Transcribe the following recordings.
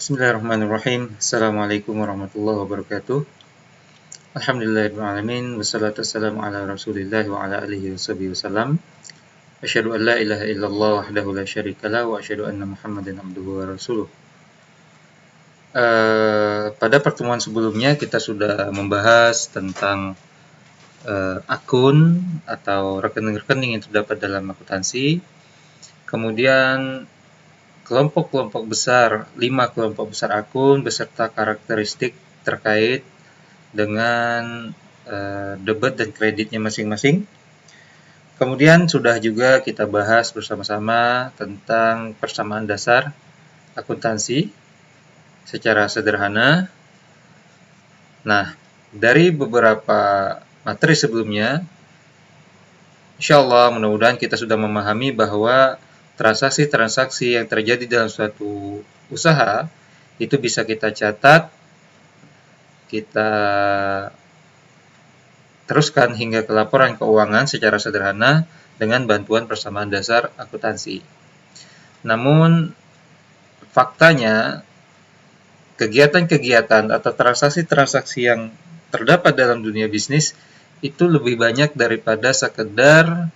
Bismillahirrahmanirrahim. Assalamualaikum warahmatullahi wabarakatuh. Alhamdulillahirrahmanirrahim. Wassalatu wassalamu ala rasulillah wa ala alihi wasallam. Asyhadu an la ilaha illallah wahdahu la syarikalah wa asyhadu anna Muhammadan abduhu wa rasuluh. Pada pertemuan sebelumnya kita sudah membahas tentang akun atau rekening-rekening yang terdapat dalam akuntansi. Kemudian kelompok-kelompok besar, 5 kelompok besar akun beserta karakteristik terkait dengan debit dan kreditnya masing-masing. Kemudian sudah juga kita bahas bersama-sama tentang persamaan dasar akuntansi secara sederhana. Nah, dari beberapa materi sebelumnya, insyaallah mudah-mudahan kita sudah memahami bahwa transaksi-transaksi yang terjadi dalam suatu usaha itu bisa kita catat, kita teruskan hingga ke laporan keuangan secara sederhana dengan bantuan persamaan dasar akuntansi. Namun faktanya kegiatan-kegiatan atau transaksi-transaksi yang terdapat dalam dunia bisnis itu lebih banyak daripada sekedar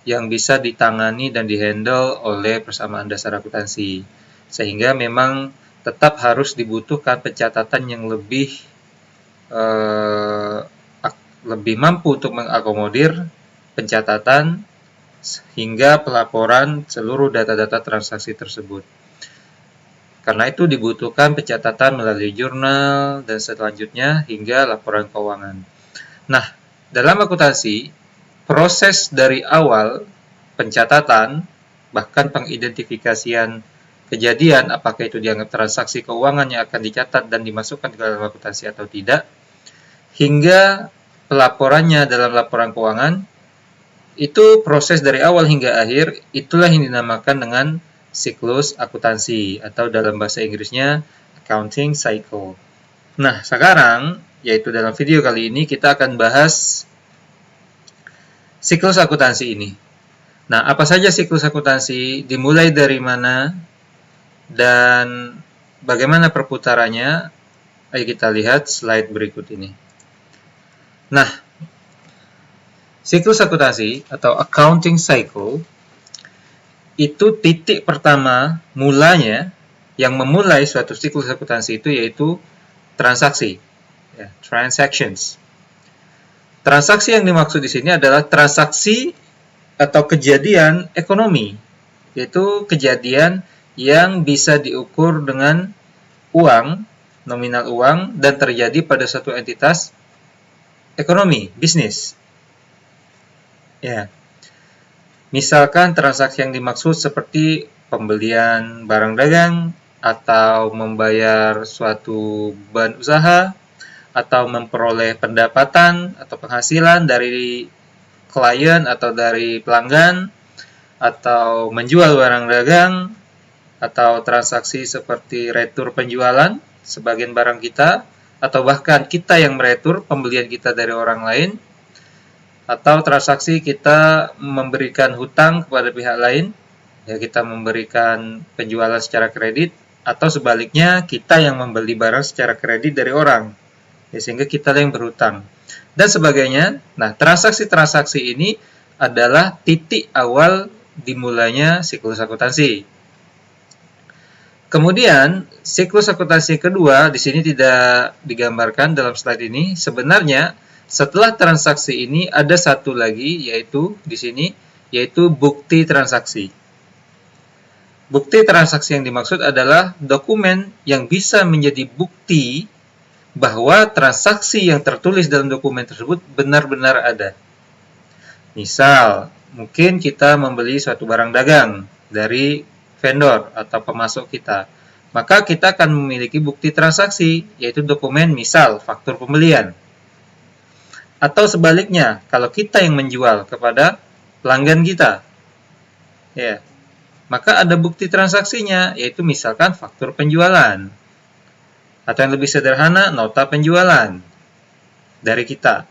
yang bisa ditangani dan dihandle oleh persamaan dasar akuntansi. Sehingga memang tetap harus dibutuhkan pencatatan yang lebih mampu untuk mengakomodir pencatatan hingga pelaporan seluruh data-data transaksi tersebut. Karena itu dibutuhkan pencatatan melalui jurnal dan selanjutnya hingga laporan keuangan. Nah, dalam akuntansi proses dari awal pencatatan, bahkan pengidentifikasian kejadian apakah itu dianggap transaksi keuangan yang akan dicatat dan dimasukkan ke dalam akuntansi atau tidak, hingga pelaporannya dalam laporan keuangan, itu proses dari awal hingga akhir, itulah yang dinamakan dengan siklus akuntansi atau dalam bahasa Inggrisnya accounting cycle. Nah, sekarang, yaitu dalam video kali ini kita akan bahas siklus akuntansi ini. Nah, apa saja siklus akuntansi, dimulai dari mana, dan bagaimana perputarannya? Ayo kita lihat slide berikut ini. Nah, siklus akuntansi atau accounting cycle itu titik pertama mulanya yang memulai suatu siklus akuntansi itu yaitu transaksi, ya, transactions. Transaksi yang dimaksud di sini adalah transaksi atau kejadian ekonomi, yaitu kejadian yang bisa diukur dengan uang, nominal uang, dan terjadi pada suatu entitas ekonomi, bisnis. Ya. Misalkan transaksi yang dimaksud seperti pembelian barang dagang, atau membayar suatu bahan usaha, atau memperoleh pendapatan atau penghasilan dari klien atau dari pelanggan, atau menjual barang dagang, atau transaksi seperti retur penjualan sebagian barang kita, atau bahkan kita yang meretur pembelian kita dari orang lain, atau transaksi kita memberikan hutang kepada pihak lain, ya kita memberikan penjualan secara kredit, atau sebaliknya kita yang membeli barang secara kredit dari orang. Ya, sehingga kita yang berhutang dan sebagainya. Nah, transaksi-transaksi ini adalah titik awal dimulainya siklus akuntansi. Kemudian, siklus akuntansi kedua di sini tidak digambarkan dalam slide ini. Sebenarnya, setelah transaksi ini ada satu lagi, yaitu di sini, yaitu bukti transaksi. Bukti transaksi yang dimaksud adalah dokumen yang bisa menjadi bukti bahwa transaksi yang tertulis dalam dokumen tersebut benar-benar ada. Misal, mungkin kita membeli suatu barang dagang dari vendor atau pemasok kita. Maka kita akan memiliki bukti transaksi, yaitu dokumen misal faktur pembelian. Atau sebaliknya, kalau kita yang menjual kepada pelanggan kita, ya, maka ada bukti transaksinya, yaitu misalkan faktur penjualan. Atau yang lebih sederhana, nota penjualan dari kita.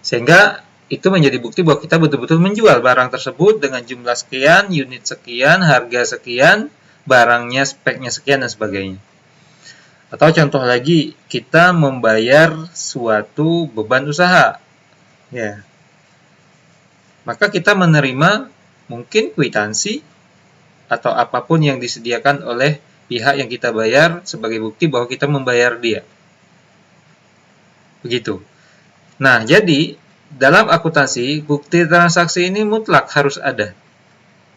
Sehingga itu menjadi bukti bahwa kita betul-betul menjual barang tersebut dengan jumlah sekian, unit sekian, harga sekian, barangnya, speknya sekian dan sebagainya. Atau contoh lagi, kita membayar suatu beban usaha, ya. Maka kita menerima mungkin kwitansi atau apapun yang disediakan oleh pihak yang kita bayar sebagai bukti bahwa kita membayar dia. Begitu. Nah, jadi dalam akuntansi, bukti transaksi ini mutlak harus ada.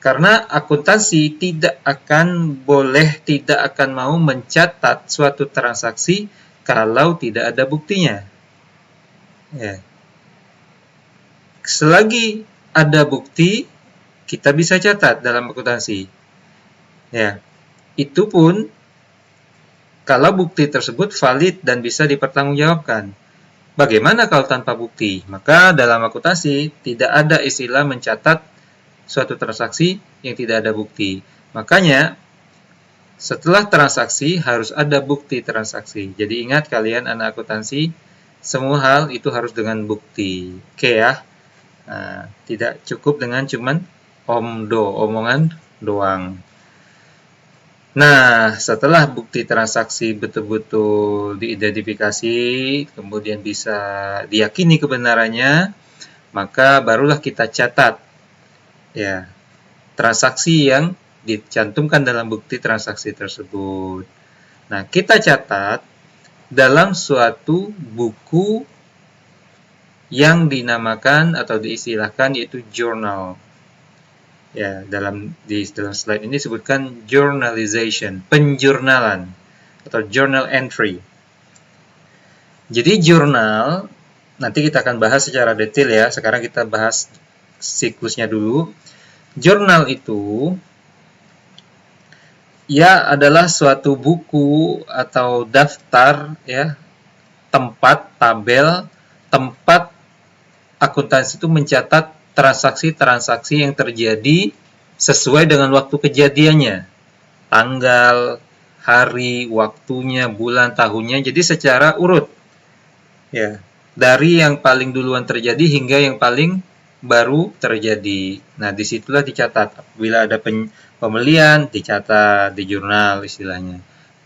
Karena akuntansi tidak akan mau mencatat suatu transaksi kalau tidak ada buktinya. Ya. Selagi ada bukti, kita bisa catat dalam akuntansi. Ya. Itu pun kalau bukti tersebut valid dan bisa dipertanggungjawabkan. Bagaimana kalau tanpa bukti? Maka dalam akuntansi tidak ada istilah mencatat suatu transaksi yang tidak ada bukti. Makanya setelah transaksi harus ada bukti transaksi. Jadi ingat kalian anak akuntansi, semua hal itu harus dengan bukti. Oke ya. Nah, tidak cukup dengan cuman omongan doang. Nah, setelah bukti transaksi betul-betul diidentifikasi, kemudian bisa diyakini kebenarannya, maka barulah kita catat ya transaksi yang dicantumkan dalam bukti transaksi tersebut. Nah, kita catat dalam suatu buku yang dinamakan atau diistilahkan yaitu journal. Ya, di dalam slide ini disebutkan journalization, penjurnalan atau journal entry. Jadi jurnal nanti kita akan bahas secara detail ya. Sekarang kita bahas siklusnya dulu. Jurnal itu ya adalah suatu buku atau daftar ya, tabel tempat akuntansi itu mencatat transaksi-transaksi yang terjadi sesuai dengan waktu kejadiannya. Tanggal, hari, waktunya, bulan, tahunnya, jadi secara urut. Ya, dari yang paling duluan terjadi hingga yang paling baru terjadi. Nah, disitulah dicatat. Bila ada pembelian, dicatat di jurnal istilahnya.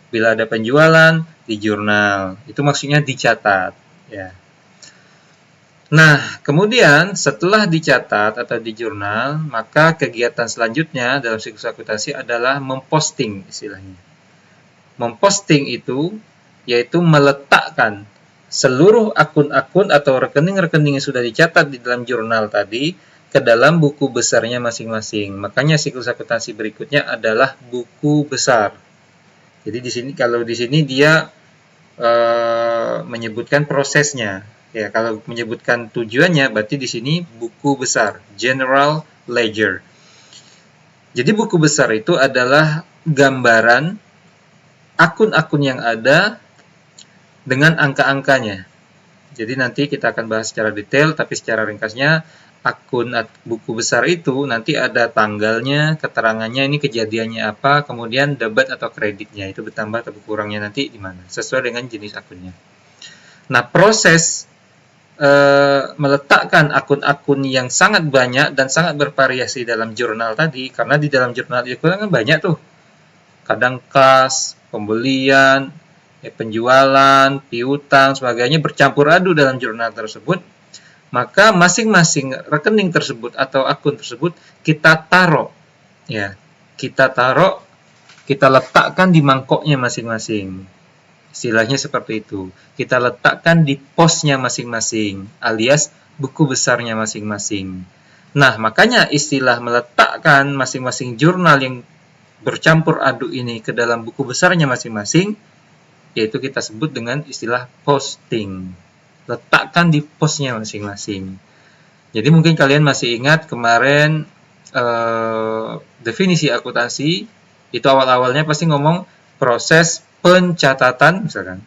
Bila ada penjualan, di jurnal. Itu maksudnya dicatat. Ya. Nah, kemudian setelah dicatat atau di jurnal, maka kegiatan selanjutnya dalam siklus akuntansi adalah memposting istilahnya. Memposting itu yaitu meletakkan seluruh akun-akun atau rekening-rekening yang sudah dicatat di dalam jurnal tadi ke dalam buku besarnya masing-masing. Makanya siklus akuntansi berikutnya adalah buku besar. Jadi kalau di sini dia menyebutkan prosesnya. Ya, kalau menyebutkan tujuannya berarti di sini buku besar, general ledger. Jadi buku besar itu adalah gambaran akun-akun yang ada dengan angka-angkanya. Jadi nanti kita akan bahas secara detail, tapi secara ringkasnya buku besar itu nanti ada tanggalnya, keterangannya ini kejadiannya apa, kemudian debit atau kreditnya itu bertambah atau berkurangnya nanti di mana, sesuai dengan jenis akunnya. Nah, proses meletakkan akun-akun yang sangat banyak dan sangat bervariasi dalam jurnal tadi, karena di dalam jurnal itu kan banyak tuh, kadang kas, pembelian, penjualan, piutang, sebagainya bercampur aduk dalam jurnal tersebut, maka masing-masing rekening tersebut atau akun tersebut kita taruh, ya, kita letakkan di mangkoknya masing-masing. Istilahnya seperti itu. Kita letakkan di posnya masing-masing, alias buku besarnya masing-masing. Nah, makanya istilah meletakkan masing-masing jurnal yang bercampur aduk ini ke dalam buku besarnya masing-masing, yaitu kita sebut dengan istilah posting. Letakkan di posnya masing-masing. Jadi mungkin kalian masih ingat kemarin definisi akuntansi itu awal-awalnya pasti ngomong proses pencatatan, misalkan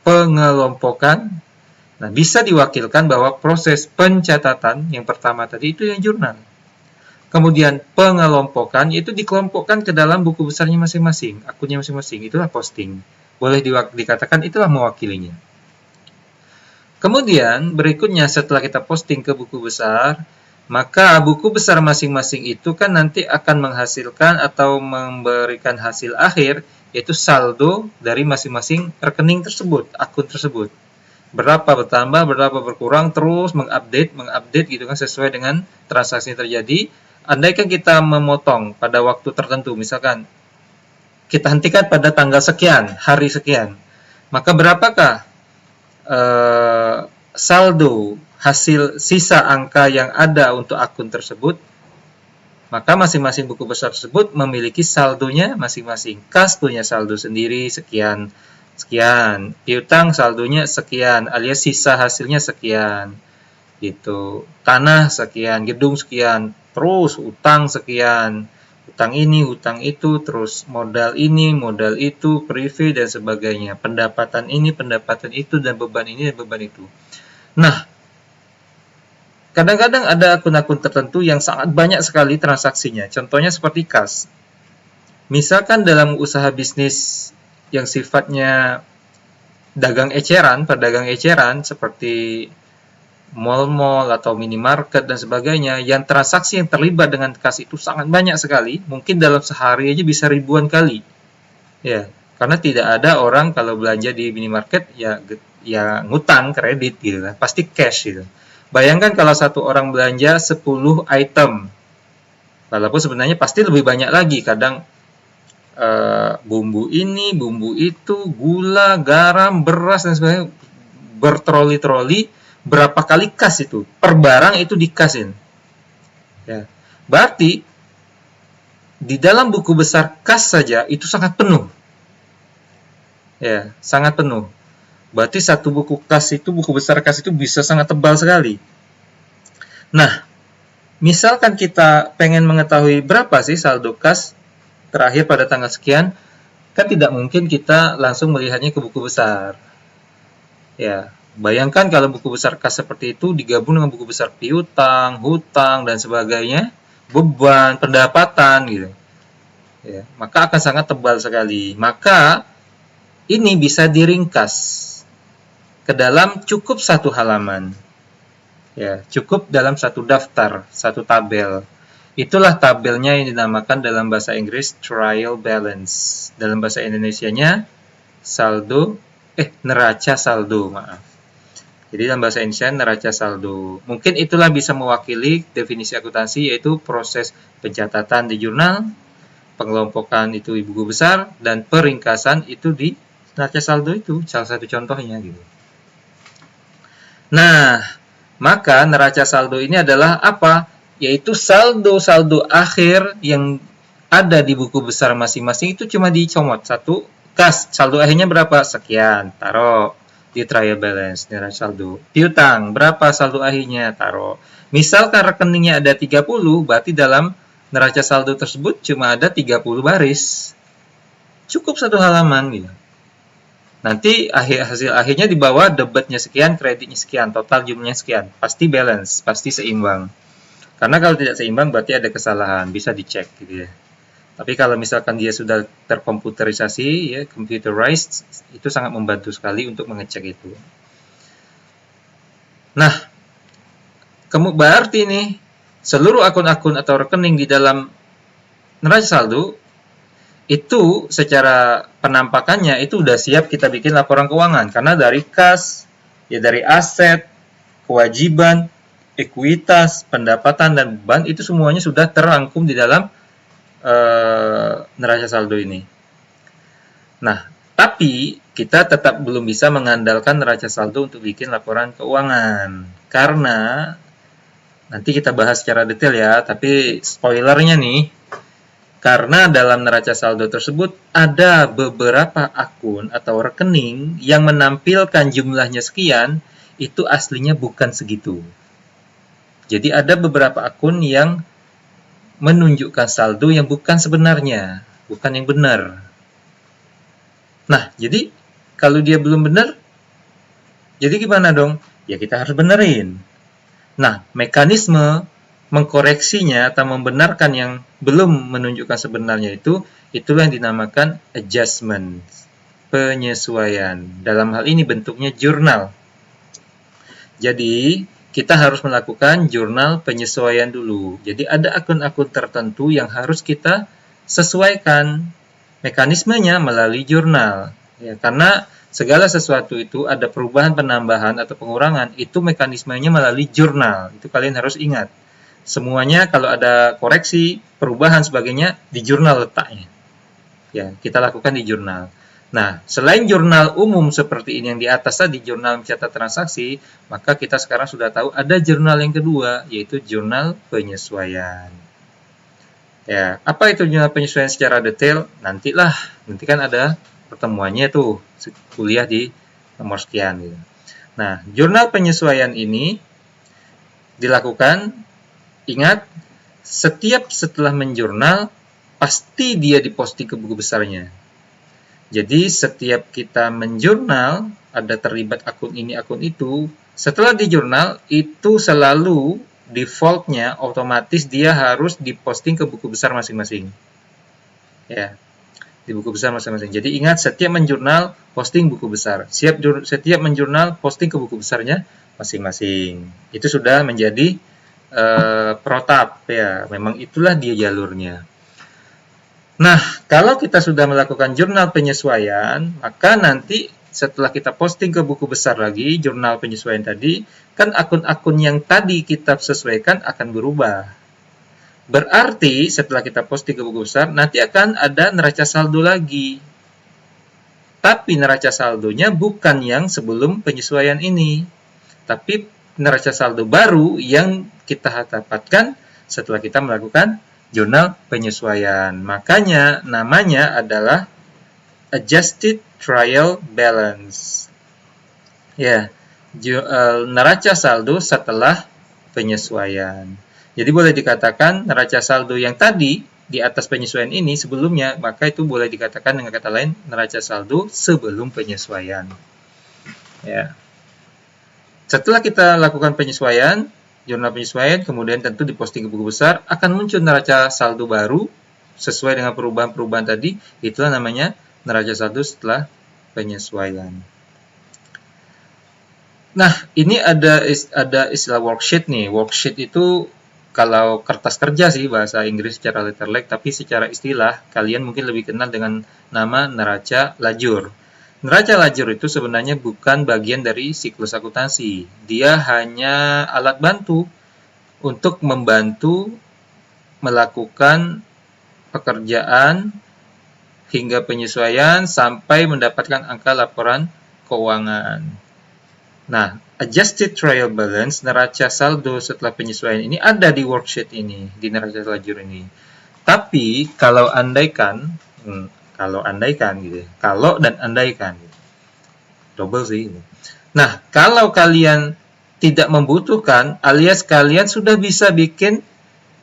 pengelompokan. Nah, bisa diwakilkan bahwa proses pencatatan yang pertama tadi itu yang jurnal. Kemudian pengelompokan itu dikelompokkan ke dalam buku besarnya masing-masing, akunnya masing-masing, itulah posting. Boleh dikatakan itulah mewakilinya. Kemudian berikutnya setelah kita posting ke buku besar, Maka buku besar masing-masing itu kan nanti akan menghasilkan atau memberikan hasil akhir, yaitu saldo dari masing-masing rekening tersebut, akun tersebut. Berapa bertambah, berapa berkurang, terus mengupdate gitu kan, sesuai dengan transaksi yang terjadi. Andaikan kita memotong pada waktu tertentu, misalkan kita hentikan pada tanggal sekian, hari sekian, maka berapakah saldo hasil sisa angka yang ada untuk akun tersebut? Maka masing-masing buku besar tersebut memiliki saldonya masing-masing. Kas punya saldo sendiri sekian, sekian. Piutang saldonya sekian, alias sisa hasilnya sekian. Gitu. Tanah sekian, gedung sekian, terus utang sekian. Utang ini, utang itu, terus modal ini, modal itu, prive dan sebagainya. Pendapatan ini, pendapatan itu, dan beban ini dan beban itu. Nah, kadang-kadang ada akun-akun tertentu yang sangat banyak sekali transaksinya. Contohnya seperti kas. Misalkan dalam usaha bisnis yang sifatnya dagang eceran, pedagang eceran seperti mall-mall atau minimarket dan sebagainya, yang transaksi yang terlibat dengan kas itu sangat banyak sekali. Mungkin dalam sehari aja bisa ribuan kali. Ya, karena tidak ada orang kalau belanja di minimarket ya ngutang kredit gitu kan, pasti cash gitu. Bayangkan kalau satu orang belanja 10 item, walaupun sebenarnya pasti lebih banyak lagi, kadang bumbu ini, bumbu itu, gula, garam, beras, dan sebagainya, bertroli-troli, berapa kali kas itu, per barang itu dikasin. Ya. Berarti, di dalam buku besar kas saja, itu sangat penuh. Ya, sangat penuh. Berarti satu buku kas itu, buku besar kas itu bisa sangat tebal sekali. Nah, misalkan kita pengen mengetahui berapa sih saldo kas terakhir pada tanggal sekian, kan tidak mungkin kita langsung melihatnya ke buku besar. Ya, bayangkan kalau buku besar kas seperti itu digabung dengan buku besar piutang, hutang, dan sebagainya, beban, pendapatan gitu. Ya, maka akan sangat tebal sekali. Maka ini bisa diringkas ke dalam cukup satu halaman. Ya, cukup dalam satu daftar, satu tabel. Itulah tabelnya yang dinamakan dalam bahasa Inggris trial balance. Dalam bahasa Indonesianya neraca saldo, maaf. Jadi dalam bahasa Indonesia neraca saldo. Mungkin itulah bisa mewakili definisi akuntansi, yaitu proses pencatatan di jurnal, pengelompokan itu di buku besar, dan peringkasan itu di neraca saldo itu, salah satu contohnya gitu. Nah, maka neraca saldo ini adalah apa? Yaitu saldo-saldo akhir yang ada di buku besar masing-masing itu cuma dicomot satu kas. Saldo akhirnya berapa? Sekian, taruh di trial balance neraca saldo. Piutang, berapa saldo akhirnya? Taruh. Misalkan rekeningnya ada 30, berarti dalam neraca saldo tersebut cuma ada 30 baris. Cukup satu halaman gitu. Nanti hasil akhirnya di bawah debitnya sekian, kreditnya sekian, total jumlahnya sekian. Pasti balance, pasti seimbang. Karena kalau tidak seimbang berarti ada kesalahan, bisa dicek gitu ya. Tapi kalau misalkan dia sudah terkomputerisasi, ya computerized, itu sangat membantu sekali untuk mengecek itu. Nah, berarti nih seluruh akun-akun atau rekening di dalam neraca saldo itu secara penampakannya itu udah siap kita bikin laporan keuangan, karena dari kas, ya dari aset, kewajiban, ekuitas, pendapatan, dan beban itu semuanya sudah terangkum di dalam neraca saldo ini. Nah, tapi kita tetap belum bisa mengandalkan neraca saldo untuk bikin laporan keuangan, karena nanti kita bahas secara detail ya, tapi spoilernya nih, karena dalam neraca saldo tersebut ada beberapa akun atau rekening yang menampilkan jumlahnya sekian, itu aslinya bukan segitu. Jadi ada beberapa akun yang menunjukkan saldo yang bukan sebenarnya, bukan yang benar. Nah, jadi kalau dia belum benar, jadi gimana dong? Ya kita harus benerin. Nah, mekanisme mengkoreksinya atau membenarkan yang belum menunjukkan sebenarnya itulah yang dinamakan adjustment, penyesuaian. Dalam hal ini bentuknya jurnal. Jadi, kita harus melakukan jurnal penyesuaian dulu. Jadi ada akun-akun tertentu yang harus kita sesuaikan mekanismenya melalui jurnal. Ya, karena segala sesuatu itu ada perubahan, penambahan, atau pengurangan, itu mekanismenya melalui jurnal. Itu kalian harus ingat. Semuanya kalau ada koreksi, perubahan, sebagainya, di jurnal letaknya. Ya, kita lakukan di jurnal. Nah, selain jurnal umum seperti ini yang di atas tadi, jurnal mencatat transaksi, maka kita sekarang sudah tahu ada jurnal yang kedua, yaitu jurnal penyesuaian. Ya, apa itu jurnal penyesuaian secara detail? Nanti kan ada pertemuannya tuh, kuliah di nomor sekian gitu. Nah, jurnal penyesuaian ini dilakukan, ingat, setiap setelah menjurnal, pasti dia diposting ke buku besarnya. Jadi setiap kita menjurnal, ada terlibat akun ini, akun itu, setelah di jurnal, itu selalu defaultnya otomatis dia harus diposting ke buku besar masing-masing. Ya, di buku besar masing-masing. Jadi ingat, setiap menjurnal, posting buku besar. Setiap menjurnal, posting ke buku besarnya masing-masing. Itu sudah menjadi protap ya. Memang itulah dia jalurnya. Nah, kalau kita sudah melakukan jurnal penyesuaian, maka nanti setelah kita posting ke buku besar lagi, jurnal penyesuaian tadi, kan akun-akun yang tadi kita sesuaikan akan berubah. Berarti setelah kita posting ke buku besar, nanti akan ada neraca saldo lagi. Tapi neraca saldonya bukan yang sebelum penyesuaian ini. Tapi neraca saldo baru yang kita dapatkan setelah kita melakukan jurnal penyesuaian. Makanya namanya adalah adjusted trial balance. Ya, neraca saldo setelah penyesuaian. Jadi boleh dikatakan neraca saldo yang tadi di atas penyesuaian ini sebelumnya, maka itu boleh dikatakan dengan kata lain neraca saldo sebelum penyesuaian. Ya. Setelah kita lakukan penyesuaian, jurnal penyesuaian, kemudian tentu diposting ke buku besar, akan muncul neraca saldo baru sesuai dengan perubahan-perubahan tadi. Itulah namanya neraca saldo setelah penyesuaian. Nah, ini ada istilah worksheet nih. Worksheet itu kalau kertas kerja sih bahasa Inggris secara letterlek, tapi secara istilah kalian mungkin lebih kenal dengan nama neraca lajur. Neraca lajur itu sebenarnya bukan bagian dari siklus akuntansi. Dia hanya alat bantu untuk membantu melakukan pekerjaan hingga penyesuaian sampai mendapatkan angka laporan keuangan. Nah, adjusted trial balance, neraca saldo setelah penyesuaian ini ada di worksheet ini, di neraca lajur ini. Tapi kalau andaikan gitu ya. Kalau dan andaikan. Double sih. Nah, kalau kalian tidak membutuhkan alias kalian sudah bisa bikin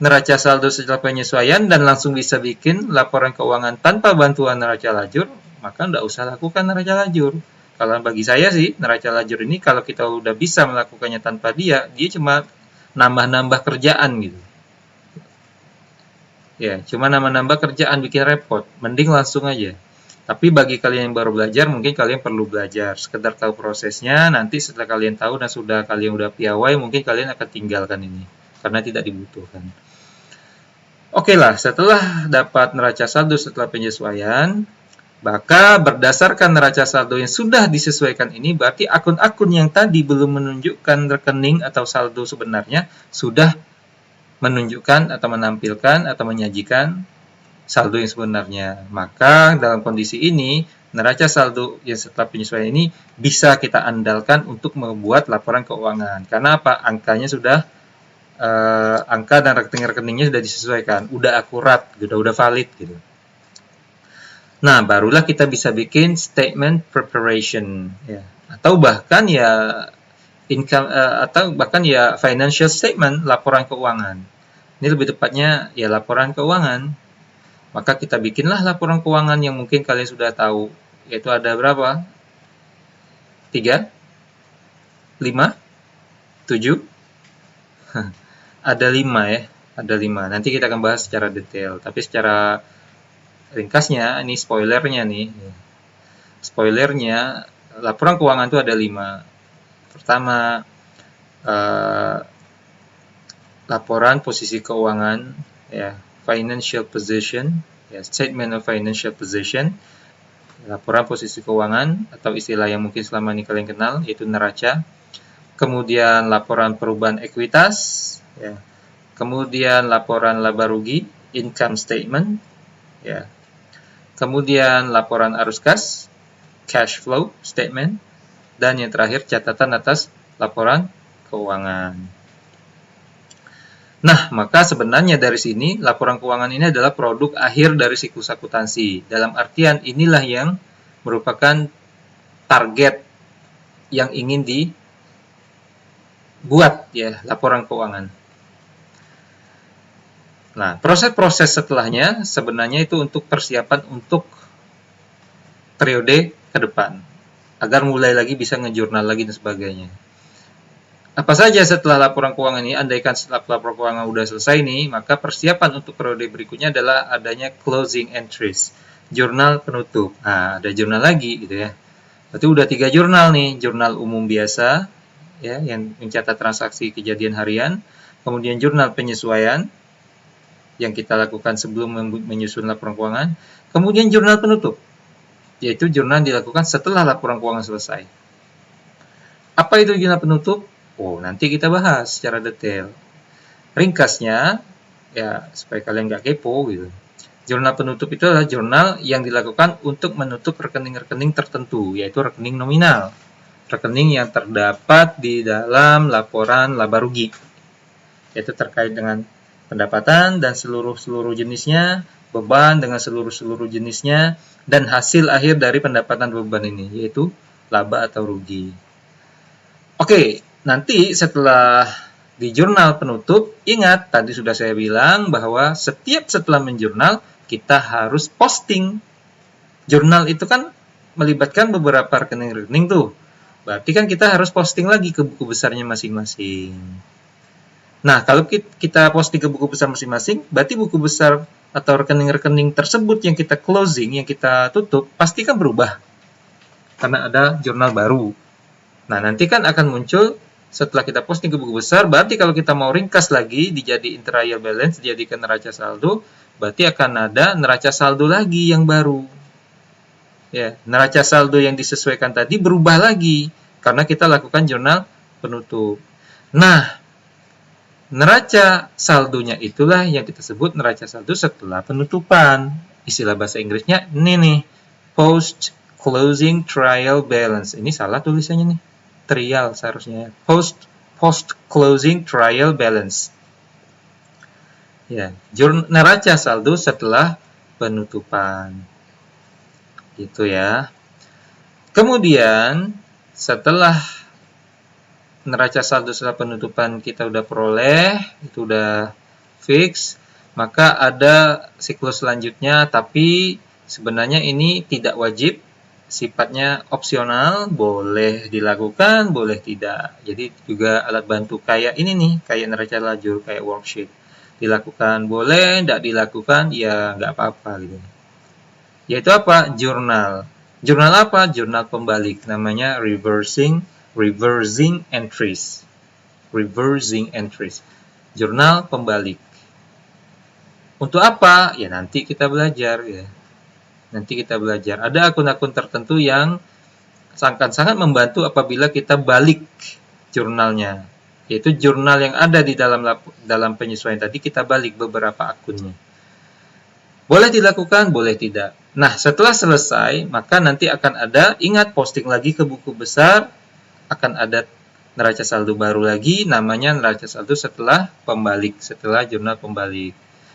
neraca saldo setelah penyesuaian dan langsung bisa bikin laporan keuangan tanpa bantuan neraca lajur, maka tidak usah lakukan neraca lajur. Kalau bagi saya sih, neraca lajur ini kalau kita udah bisa melakukannya tanpa dia cuma nambah-nambah kerjaan gitu. Ya, cuma nambah-nambah kerjaan bikin repot. Mending langsung aja. Tapi bagi kalian yang baru belajar, mungkin kalian perlu belajar. Sekedar tahu prosesnya, nanti setelah kalian tahu dan kalian udah piawai, mungkin kalian akan tinggalkan ini. Karena tidak dibutuhkan. Oke lah, setelah dapat neraca saldo setelah penyesuaian, maka berdasarkan neraca saldo yang sudah disesuaikan ini, berarti akun-akun yang tadi belum menunjukkan rekening atau saldo sebenarnya, sudah menunjukkan atau menampilkan atau menyajikan saldo yang sebenarnya. Maka dalam kondisi ini, neraca saldo yang setelah penyesuaian ini bisa kita andalkan untuk membuat laporan keuangan. Karena apa? Angkanya sudah, angka dan rekening-rekeningnya sudah disesuaikan, udah akurat, udah valid gitu. Nah, barulah kita bisa bikin statement preparation, ya. Atau bahkan ya income, atau bahkan ya financial statement, laporan keuangan. Ini lebih tepatnya ya laporan keuangan. Maka kita bikinlah laporan keuangan yang mungkin kalian sudah tahu, yaitu ada berapa? 3? 5? 7? Ada 5 ya, ada 5. Nanti kita akan bahas secara detail, tapi secara ringkasnya, ini spoilernya nih. Spoilernya, laporan keuangan itu ada 5. Pertama, laporan posisi keuangan, ya, financial position, ya, statement of financial position, laporan posisi keuangan, atau istilah yang mungkin selama ini kalian kenal yaitu neraca. Kemudian laporan perubahan ekuitas, ya. Kemudian laporan laba rugi, income statement, ya. Kemudian laporan arus kas, cash flow statement, dan yang terakhir catatan atas laporan keuangan. Nah, maka sebenarnya dari sini laporan keuangan ini adalah produk akhir dari siklus akuntansi. Dalam artian inilah yang merupakan target yang ingin dibuat, ya, laporan keuangan. Nah, proses-proses setelahnya sebenarnya itu untuk persiapan untuk periode ke depan, agar mulai lagi bisa ngejurnal lagi dan sebagainya. Apa saja setelah laporan keuangan ini? Andaikan setelah laporan keuangan udah selesai nih, maka persiapan untuk periode berikutnya adalah adanya closing entries, jurnal penutup. Nah, ada jurnal lagi gitu ya. Berarti udah 3 jurnal nih, jurnal umum biasa, ya, yang mencatat transaksi kejadian harian, kemudian jurnal penyesuaian yang kita lakukan sebelum menyusun laporan keuangan, kemudian jurnal penutup, yaitu jurnal dilakukan setelah laporan keuangan selesai. Apa itu jurnal penutup? Oh, nanti kita bahas secara detail. Ringkasnya, ya, supaya kalian nggak kepo gitu. Jurnal penutup itu adalah jurnal yang dilakukan untuk menutup rekening-rekening tertentu, yaitu rekening nominal, rekening yang terdapat di dalam laporan laba rugi, yaitu terkait dengan pendapatan dan seluruh jenisnya, beban dengan seluruh jenisnya, dan hasil akhir dari pendapatan beban ini, yaitu laba atau rugi. Oke, nanti setelah di jurnal penutup, ingat tadi sudah saya bilang bahwa setelah menjurnal, kita harus posting. Jurnal itu kan melibatkan beberapa rekening-rekening tuh. Berarti kan kita harus posting lagi ke buku besarnya masing-masing. Nah, kalau kita posting ke buku besar masing-masing, berarti buku besar atau rekening-rekening tersebut yang kita closing, yang kita tutup, pasti kan berubah. Karena ada jurnal baru. Nah, nanti kan akan muncul setelah kita posting ke buku besar, berarti kalau kita mau ringkas lagi, dijadikan trial balance, dijadikan neraca saldo, berarti akan ada neraca saldo lagi yang baru. Ya, neraca saldo yang disesuaikan tadi berubah lagi, karena kita lakukan jurnal penutup. Nah, neraca saldonya itulah yang kita sebut neraca saldo setelah penutupan. Istilah bahasa Inggrisnya ini nih, post closing trial balance. Ini salah tulisannya nih, trial seharusnya. Post closing trial balance. Ya, neraca saldo setelah penutupan. Gitu ya. Kemudian setelah neraca saldo setelah penutupan kita udah peroleh, itu udah fix, maka ada siklus selanjutnya, tapi sebenarnya ini tidak wajib, sifatnya opsional, boleh dilakukan, boleh tidak. Jadi juga alat bantu kayak ini nih, kayak neraca lajur, kayak worksheet. Dilakukan boleh, tidak dilakukan ya nggak apa-apa gitu. Yaitu apa? Jurnal. Jurnal apa? Jurnal pembalik, namanya reversing entries. Reversing entries. Jurnal pembalik. Untuk apa? Ya nanti kita belajar ya. Nanti kita belajar. Ada akun-akun tertentu yang sangat membantu apabila kita balik jurnalnya. Yaitu jurnal yang ada di dalam penyesuaian tadi, kita balik beberapa akunnya. Boleh dilakukan, boleh tidak. Nah, setelah selesai, maka nanti akan ada, ingat, posting lagi ke buku besar, akan ada neraca saldo baru lagi, namanya neraca saldo setelah pembalik, setelah jurnal pembalik.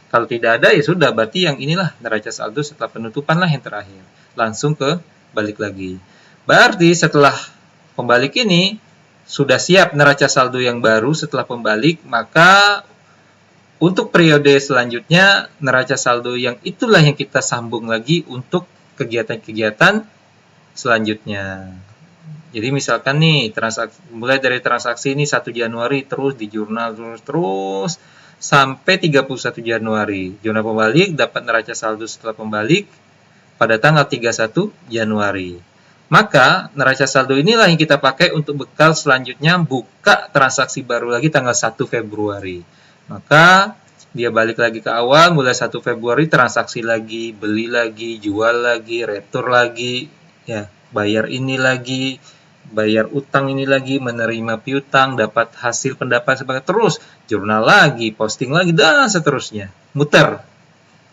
Kalau tidak ada, ya sudah, berarti yang inilah neraca saldo setelah penutupan lah yang terakhir. Langsung ke balik lagi. Berarti setelah pembalik ini, sudah siap neraca saldo yang baru setelah pembalik, maka untuk periode selanjutnya, neraca saldo yang itulah yang kita sambung lagi untuk kegiatan-kegiatan selanjutnya. Jadi misalkan nih, mulai dari transaksi ini 1 Januari terus di jurnal terus sampai 31 Januari. Jurnal pembalik dapat neraca saldo setelah pembalik pada tanggal 31 Januari. Maka neraca saldo inilah yang kita pakai untuk bekal selanjutnya buka transaksi baru lagi tanggal 1 Februari. Maka dia balik lagi ke awal, mulai 1 Februari transaksi lagi, beli lagi, jual lagi, retur lagi, ya, bayar ini lagi, bayar utang ini lagi, menerima piutang, dapat hasil pendapat sebagai terus, jurnal lagi, posting lagi, dan seterusnya. Muter.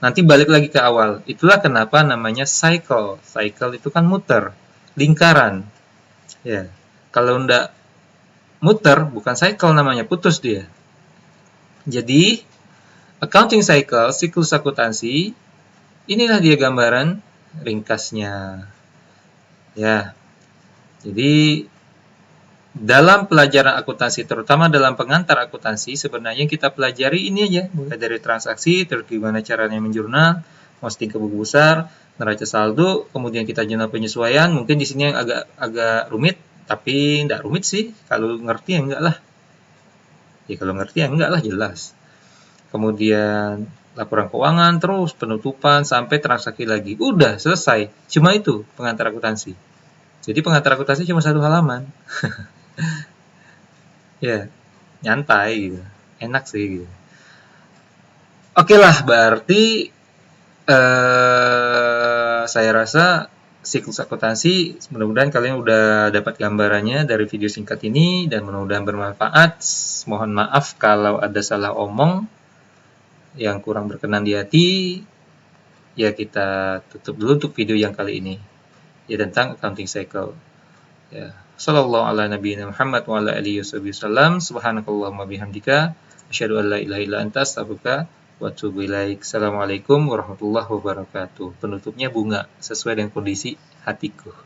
Nanti balik lagi ke awal. Itulah kenapa namanya cycle. Cycle itu kan muter, lingkaran. Ya. Kalau ndak muter, bukan cycle namanya, putus dia. Jadi, accounting cycle, siklus akuntansi, inilah dia gambaran ringkasnya. Ya. Jadi, dalam pelajaran akuntansi, terutama dalam pengantar akuntansi, sebenarnya kita pelajari ini aja, mulai dari transaksi, terus gimana caranya menjurnal, posting ke buku besar, neraca saldo, kemudian kita jurnal penyesuaian. Mungkin di sini yang agak rumit, tapi enggak rumit sih, kalau ngerti ya enggak lah. Ya kalau ngerti ya enggak lah, jelas. Kemudian laporan keuangan, terus penutupan, sampai transaksi lagi. Udah, selesai. Cuma itu pengantar akuntansi. Jadi pengantar akuntansi cuma 1 halaman. Ya, nyantai gitu. Enak sih gitu. Oke lah, berarti saya rasa siklus akuntansi mudah-mudahan kalian udah dapat gambarannya dari video singkat ini dan mudah-mudahan bermanfaat. Mohon maaf kalau ada salah omong yang kurang berkenan di hati. Ya kita tutup dulu untuk video yang kali ini. Ya tentang accounting cycle. Ya. Sallallahu ala nabiyina Muhammad wa ala alihi wasallam. Subhanakallahumma bihamdika asyhadu an la ilaha illa anta astaghfiruka wa atubu ilaik. Assalamualaikum warahmatullahi wabarakatuh. Penutupnya bunga sesuai dengan kondisi hatiku.